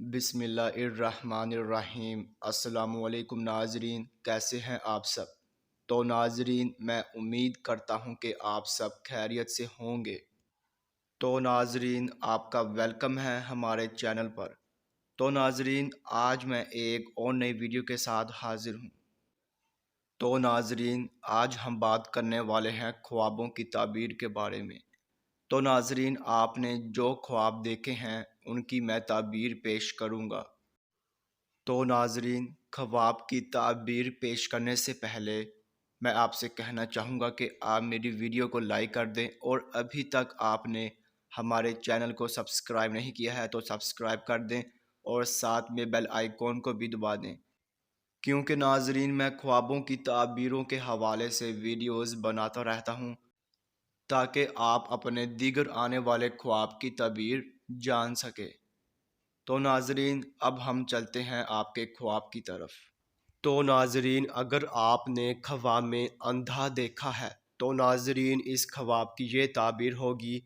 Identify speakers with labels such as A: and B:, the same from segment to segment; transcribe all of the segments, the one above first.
A: بسم اللہ الرحمن الرحیم۔ السلام علیکم ناظرین، کیسے ہیں آپ سب؟ تو ناظرین، میں امید کرتا ہوں کہ آپ سب خیریت سے ہوں گے۔ تو ناظرین، آپ کا ویلکم ہے ہمارے چینل پر۔ تو ناظرین، آج میں ایک اور نئی ویڈیو کے ساتھ حاضر ہوں۔ تو ناظرین، آج ہم بات کرنے والے ہیں خوابوں کی تعبیر کے بارے میں۔ تو ناظرین، آپ نے جو خواب دیکھے ہیں ان کی میں تعبیر پیش کروں گا۔ تو ناظرین، خواب کی تعبیر پیش کرنے سے پہلے میں آپ سے کہنا چاہوں گا کہ آپ میری ویڈیو کو لائک کر دیں، اور ابھی تک آپ نے ہمارے چینل کو سبسکرائب نہیں کیا ہے تو سبسکرائب کر دیں، اور ساتھ میں بیل آئیکن کو بھی دبا دیں، کیونکہ ناظرین میں خوابوں کی تعبیروں کے حوالے سے ویڈیوز بناتا رہتا ہوں تاکہ آپ اپنے دیگر آنے والے خواب کی تعبیر جان سکیں۔ تو ناظرین، اب ہم چلتے ہیں آپ کے خواب کی طرف۔ تو ناظرین، اگر آپ نے خواب میں اندھا دیکھا ہے تو ناظرین اس خواب کی یہ تعبیر ہوگی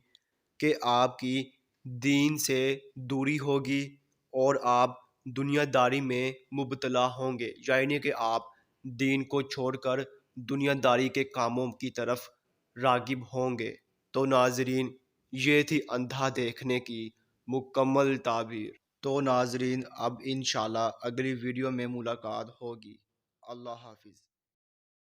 A: کہ آپ کی دین سے دوری ہوگی اور آپ دنیا داری میں مبتلا ہوں گے، یعنی کہ آپ دین کو چھوڑ کر دنیا داری کے کاموں کی طرف راغب ہوں گے۔ تو ناظرین، یہ تھی اندھا دیکھنے کی مکمل تعبیر۔ تو ناظرین، اب انشاءاللہ اگلی ویڈیو میں ملاقات ہوگی۔ اللہ حافظ۔